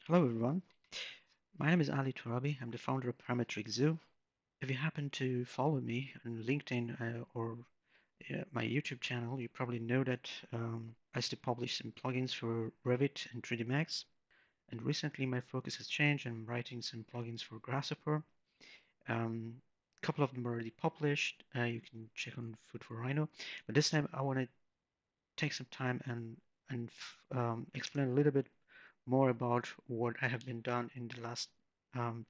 Hello everyone, my name is Ali Turabi. I'm the founder of Parametric Zoo. If you happen to follow me on LinkedIn or my YouTube channel, you probably know that I used to publish some plugins for Revit and 3D Max. And recently my focus has changed. I'm writing some plugins for Grasshopper. A couple of them are already published. You can check on Food for Rhino. But this time I want to take some time and explain a little bit more about what I have been done in the last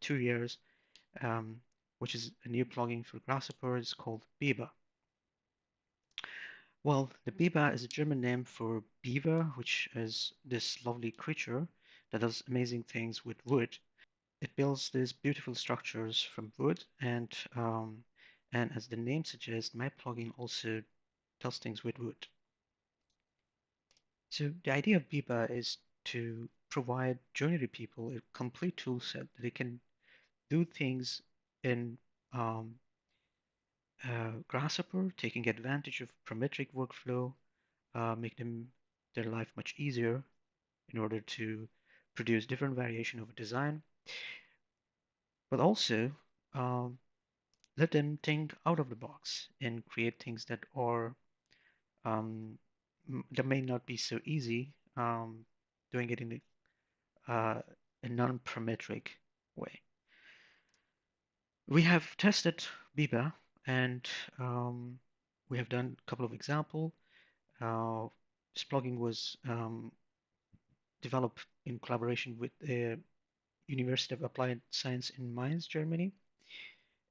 2 years, um, which is a new plugin for Grasshopper. It's called BIber. Well, the BIber is a German name for beaver, which is this lovely creature that does amazing things with wood. It builds these beautiful structures from wood, and as the name suggests, my plugin also does things with wood. So the idea of BIber is to provide joinery people a complete tool set that they can do things in um, Grasshopper, taking advantage of Parametric workflow, make their life much easier in order to produce different variation of a design, but also um, let them think out of the box and create things that are um, that may not be so easy doing it in a non-parametric way. We have tested BIber and we have done a couple of examples. This plugin was developed in collaboration with the University of Applied Science in Mainz, Germany.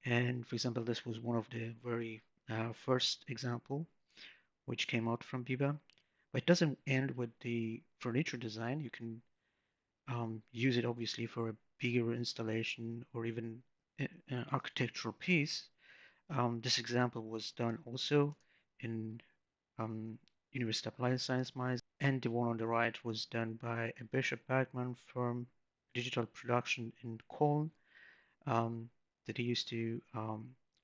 And for example, this was one of the very first example which came out from BIber. But it doesn't end with the furniture design. You can use it obviously for a bigger installation or even an architectural piece. This example was done also in um, University of Applied Science Mainz, and the one on the right was done by a Bishop Bergman firm, digital production in Cologne, um, that he used to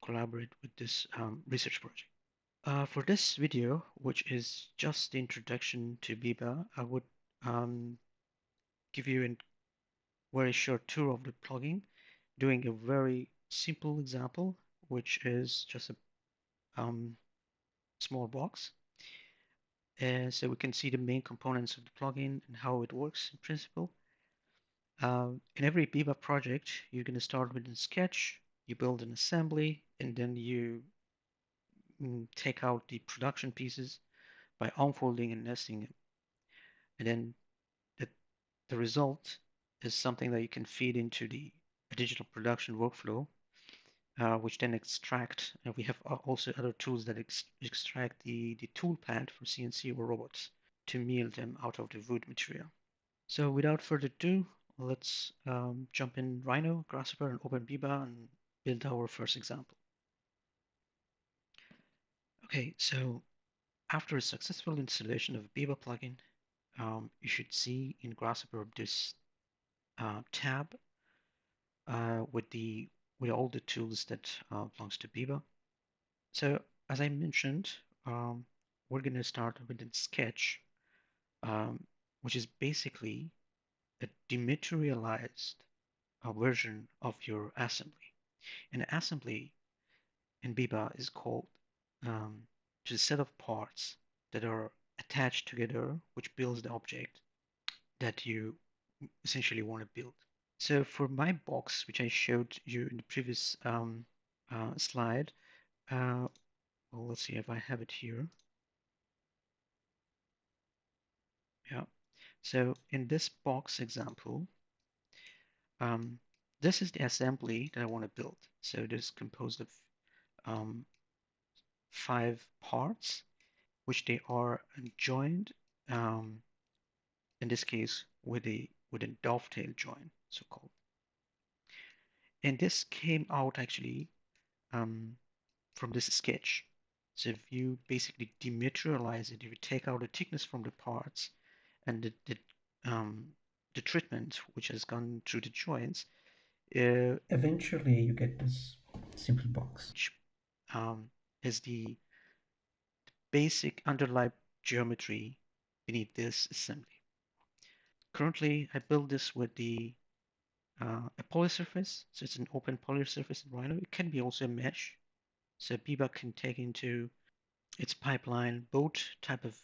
collaborate with this research project. For this video, which is just the introduction to BIber, I would um, give you a very short tour of the plugin, doing a very simple example, which is just a small box. So we can see the main components of the plugin and how it works in principle. In every BIber project, you're going to start with a sketch, you build an assembly, and then you take out the production pieces by unfolding and nesting it. And then the, the result is something that you can feed into the digital production workflow, which then extract. And we have also other tools that extract the tool pad for CNC or robots to mill them out of the wood material. So without further ado, let's jump in Rhino, Grasshopper, and open BIber and build our first example. Okay, so after a successful installation of BIber plugin, you should see in Grasshopper this tab with all the tools that belongs to BIber. So as I mentioned, um, we're going to start with a sketch, um, which is basically a dematerialized version of your assembly. An assembly in BIber is called just a set of parts that are attached together, which builds the object that you essentially want to build. So for my box, which I showed you in the previous slide, well, let's see if I have it here. Yeah. So in this box example, um, this is the assembly that I want to build. So it is composed of um, 5 parts, which they are joined, um, in this case with a dovetail join, so called. And this came out actually um, from this sketch. So if you basically dematerialize it, if you take out the thickness from the parts and the treatment which has gone through the joints, eventually you get this simple box, which is the basic underlying geometry beneath this assembly. Currently, I build this with a poly surface, so it's an open poly surface in Rhino. It can be also a mesh, so BIber can take into its pipeline both type of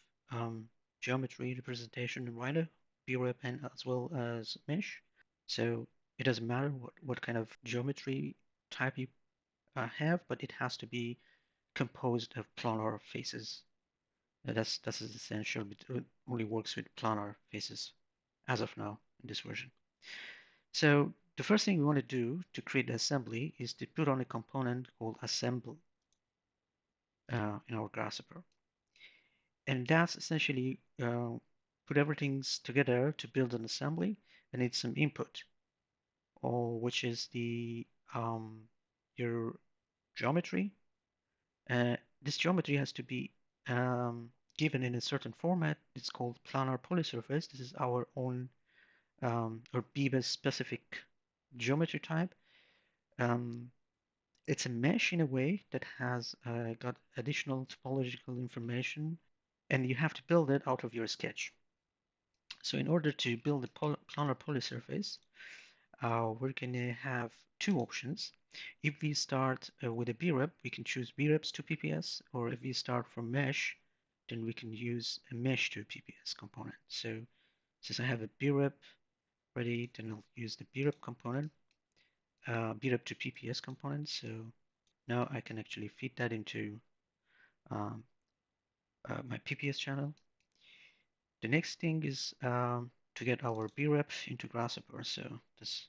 geometry representation in Rhino, BREP, and as well as mesh. So it doesn't matter what kind of geometry type you have, but it has to be composed of planar faces. That's essential. It only works with planar faces as of now in this version. So the first thing we want to do to create the assembly is to put on a component called assemble in our Grasshopper. And that's essentially put everything together to build an assembly and need some input, or which is the your geometry. This geometry has to be given in a certain format. It's called planar polysurface. This is our own or BIber specific geometry type. Um, it's a mesh in a way that has got additional topological information, and you have to build it out of your sketch. So in order to build a planar polysurface, we're going to have two options. If we start with a BREP, we can choose BREPs to PPS, or if we start from mesh, then we can use a mesh to PPS component. So since I have a BREP ready, then I'll use the BREP component, BREP to PPS component. So now I can actually feed that into um, my PPS channel. The next thing is to get our BREP into Grasshopper. So that's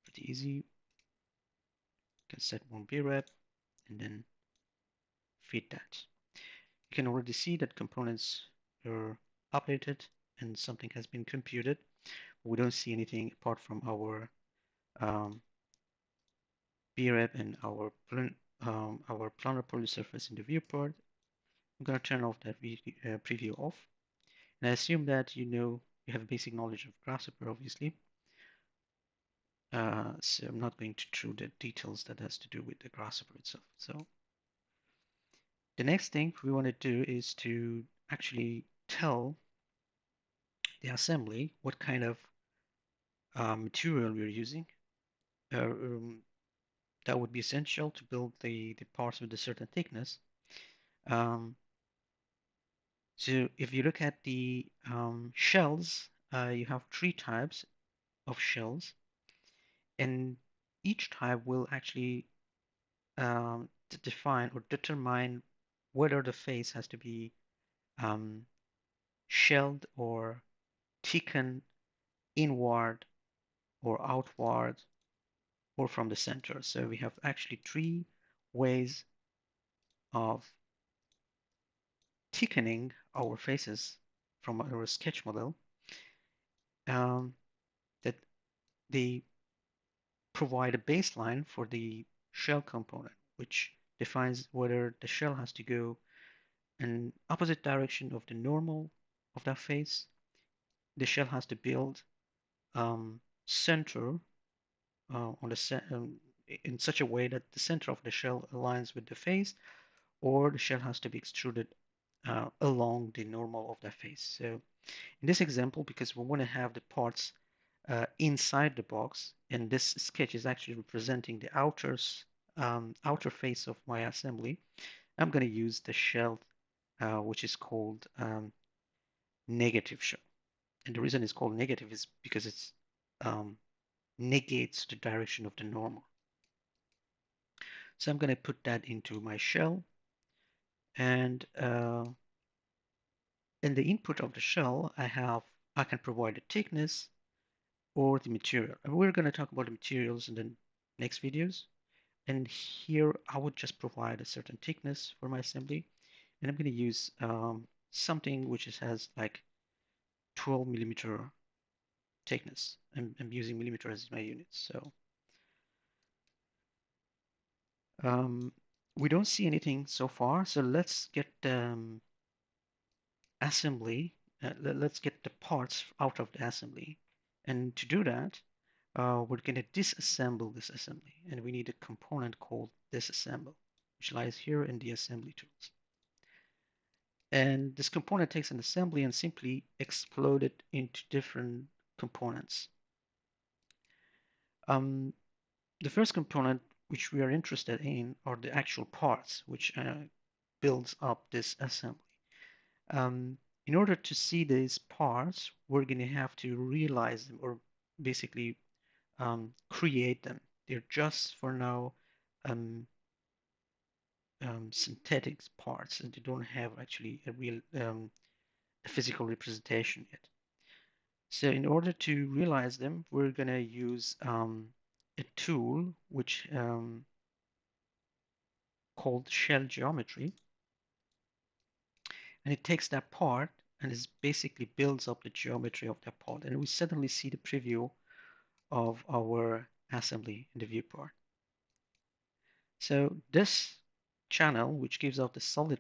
pretty easy. You can set one BREP and then feed that. You can already see that components are updated and something has been computed. We don't see anything apart from our BREP and our planar polysurface in the viewport. I'm going to turn off that preview off. And I assume that you have a basic knowledge of Grasshopper, obviously. So I'm not going to through the details that has to do with the Grasshopper itself. So the next thing we want to do is to actually tell the assembly what kind of material we're using. That would be essential to build the parts with a certain thickness. So if you look at the shells, you have three types of shells, and each type will actually define or determine whether the face has to be shelled or thickened inward or outward or from the center. So we have actually three ways of thickening our faces from our sketch model that they provide a baseline for the shell component, which defines whether the shell has to go in opposite direction of the normal of that face. The shell has to build center on the in such a way that the center of the shell aligns with the face, or the shell has to be extruded along the normal of the face. So in this example, because we want to have the parts inside the box, and this sketch is actually representing the outer face of my assembly, I'm going to use the shell which is called negative shell. And the reason it's called negative is because it's negates the direction of the normal. So I'm going to put that into my shell, and in the input of the shell, I can provide the thickness or the material. And we're going to talk about the materials in the next videos. And here I would just provide a certain thickness for my assembly. And I'm going to use something which has like 12 millimeter thickness. I'm using millimeter as my unit. So we don't see anything so far. So let's get assembly. Let's get the parts out of the assembly. And to do that, we're going to disassemble this assembly. And we need a component called disassemble, which lies here in the assembly tools. And this component takes an assembly and simply explode it into different components. The first component which we are interested in are the actual parts, which builds up this assembly. In order to see these parts, we're going to have to realize them, or basically create them. They're just for now synthetic parts, and they don't have actually a real a physical representation yet. So in order to realize them, we're going to use a tool which called shell geometry, and it takes that part and it basically builds up the geometry of that part, and we suddenly see the preview of our assembly in the viewport. So this channel, which gives out the solid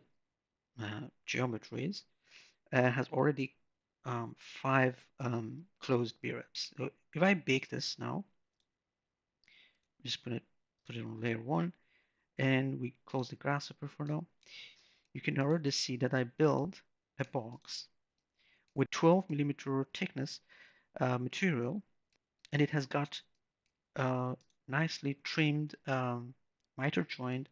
geometries, has already 5 closed BIbs. So if I bake this now, just put it on layer 1, and we close the grasshopper for now, you can already see that I build a box with 12 millimeter thickness material, and it has got nicely trimmed miter joint,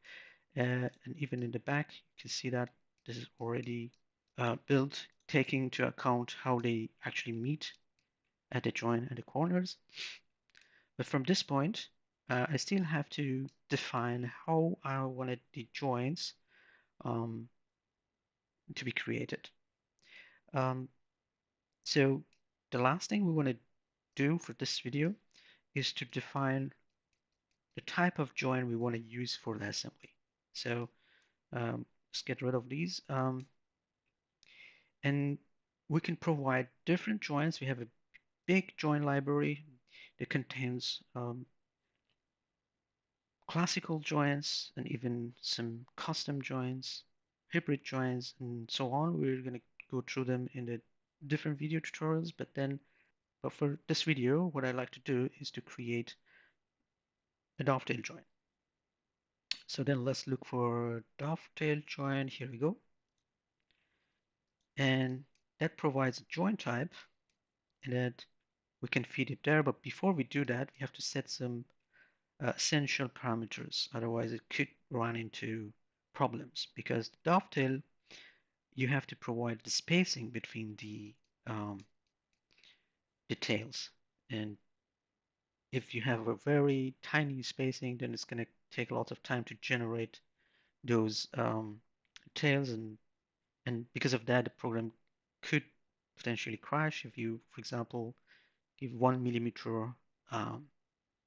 and even in the back you can see that this is already built, taking into account how they actually meet at the joint and the corners. But from this point, I still have to define how I wanted the joints to be created. So the last thing we want to do for this video is to define the type of joint we want to use for the assembly. So let's get rid of these. And we can provide different joints. We have a big joint library that contains classical joints and even some custom joints, hybrid joints, and so on. We're going to go through them in the different video tutorials, but for this video, what I like to do is to create a dovetail joint. So then let's look for dovetail joint. Here we go. And that provides a joint type, and that we can feed it there. But before we do that, we have to set some essential parameters. Otherwise, it could run into problems, because the dovetail, you have to provide the spacing between the tails. And if you have a very tiny spacing, then it's going to take a lot of time to generate those tails, and because of that, the program could potentially crash if you, for example, give 1 millimeter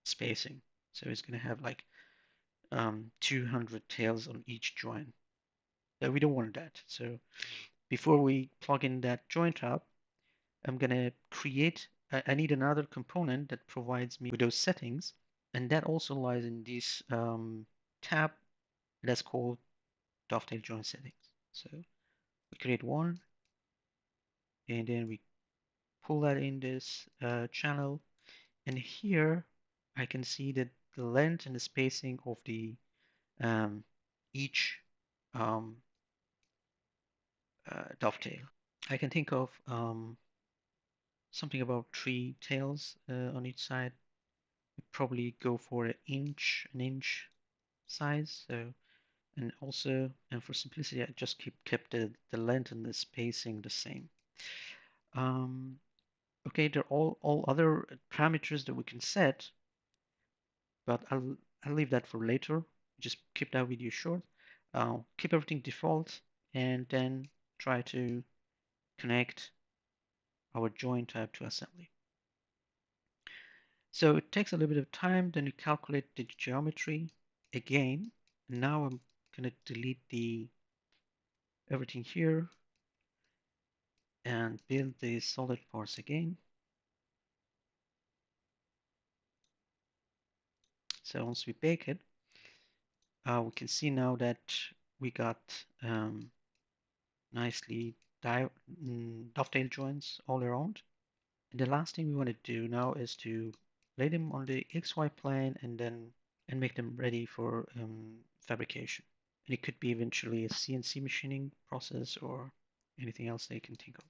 spacing. So it's going to have like 200 tails on each joint. But we don't want that. So before we plug in that joint up, I'm going to create, I need another component that provides me with those settings. And that also lies in this tab that's called dovetail joint settings. So we create one, and then we pull that in this channel. And here I can see that the length and the spacing of the each dovetail. I can think of something about 3 tails on each side. We'd probably go for an inch size. So, and also, and for simplicity, I just kept the length and the spacing the same. Okay, there are all other parameters that we can set, but I'll leave that for later. Just keep that video short. Keep everything default, and then try to connect our joint type to assembly. So it takes a little bit of time, then you calculate the geometry again. Now I'm going to delete everything here and build the solid parts again. So once we bake it, we can see now that we got nicely dovetail joints all around. And the last thing we want to do now is to lay them on the XY plane and make them ready for fabrication. And it could be eventually a CNC machining process or anything else they can think of.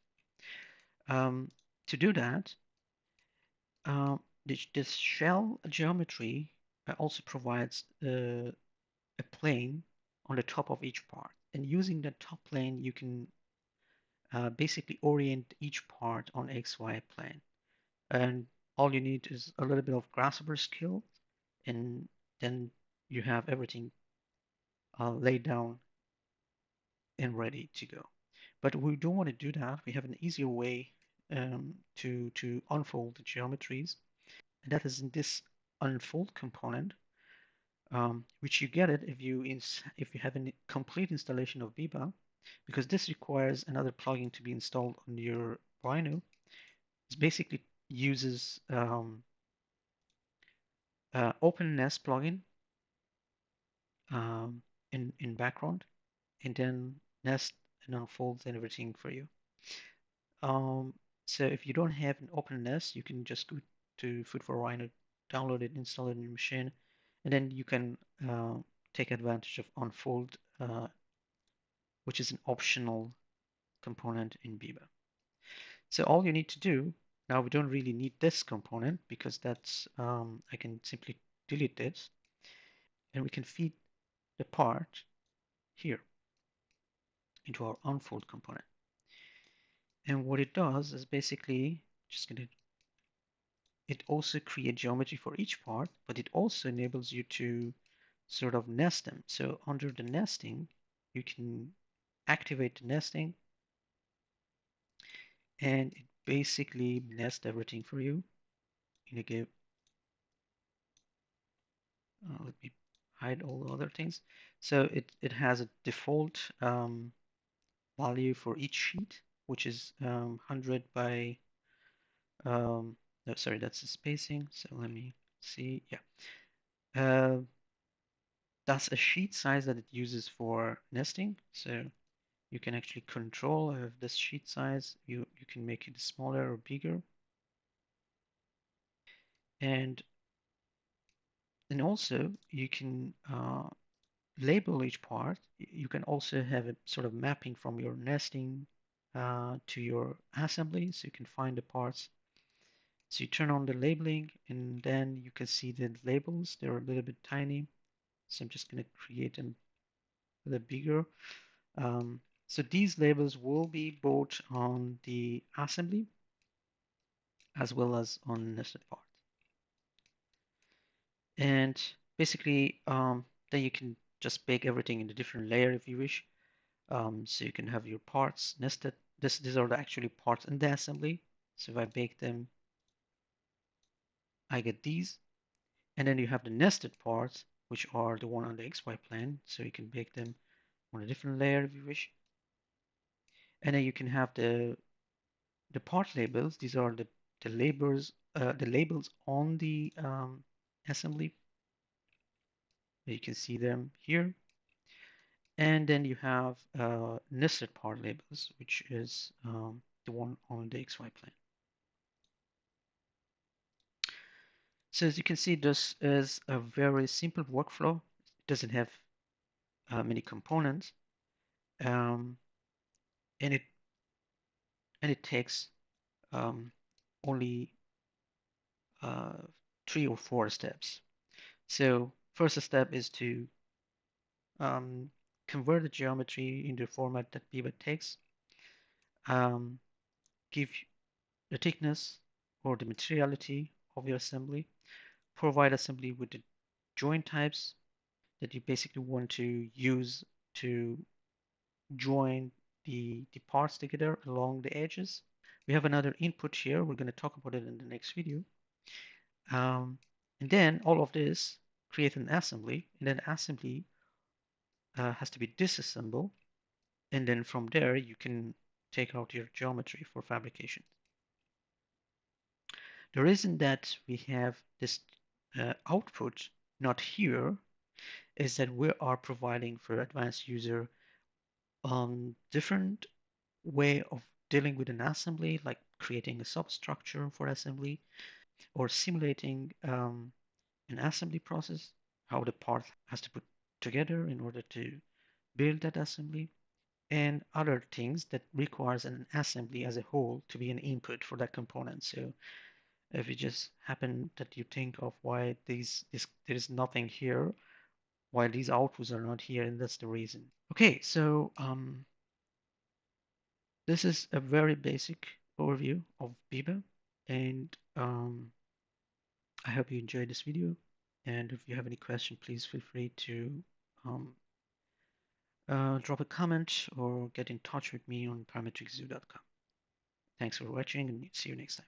To do that, this shell geometry also provides a plane on the top of each part. And using the top plane, you can basically orient each part on XY plane. And all you need is a little bit of grasshopper skill, and then you have everything laid down and ready to go. But we don't want to do that. We have an easier way to unfold the geometries, and that is in this unfold component, which you get it if you have a complete installation of BIber, because this requires another plugin to be installed on your Rhino. It basically uses openness plugin um, in background, and then nest and unfolds and everything for you. Um, so if you don't have an openness, you can just go to Food for Rhino, download it, install it in your machine, and then you can take advantage of unfold, which is an optional component in BIber. So all you need to do, now we don't really need this component because that's, I can simply delete this, and we can feed the part here into our unfold component. And what it does is basically it also creates geometry for each part, but it also enables you to sort of nest them. So under the nesting, you can activate the nesting, and it basically nests everything for you. Let me hide all the other things. So it has a default value for each sheet, which is 100 by, no, sorry, that's the spacing. So let me see. Yeah. That's a sheet size that it uses for nesting. So you can actually control this sheet size. You can make it smaller or bigger. And also you can label each part. You can also have a sort of mapping from your nesting to your assembly, so you can find the parts. So you turn on the labeling, and then you can see the labels. They're a little bit tiny, so I'm just going to create them a little bigger. So these labels will be both on the assembly as well as on nested part. And basically, then you can just bake everything in a different layer if you wish. So you can have your parts nested. These are the actually parts in the assembly. So if I bake them, I get these. And then you have the nested parts, which are the one on the XY plane. So you can bake them on a different layer if you wish. And then you can have the part labels. These are the labels on the assembly. You can see them here. And then you have nested part labels, which is the one on the XY plane. So as you can see, this is a very simple workflow. It doesn't have many components, um, and it takes only uh, 3 or 4 steps. So first step is to convert the geometry into the format that BIber takes, give the thickness or the materiality of your assembly, provide assembly with the joint types that you basically want to use to join the parts together along the edges. We have another input here. We're going to talk about it in the next video. And then all of this create an assembly, and then assembly has to be disassembled. And then from there, you can take out your geometry for fabrication. The reason that we have this output not here is that we are providing for advanced user different way of dealing with an assembly, like creating a substructure for assembly or simulating an assembly process, how the part has to put together in order to build that assembly. and other things that requires an assembly as a whole to be an input for that component. So if it just happen that you think of why there is nothing here, why these outputs are not here, and that's the reason. Okay, so this is a very basic overview of BIber, and I hope you enjoyed this video. And if you have any question, please feel free to um, drop a comment or get in touch with me on parametriczoo.com. Thanks for watching and see you next time.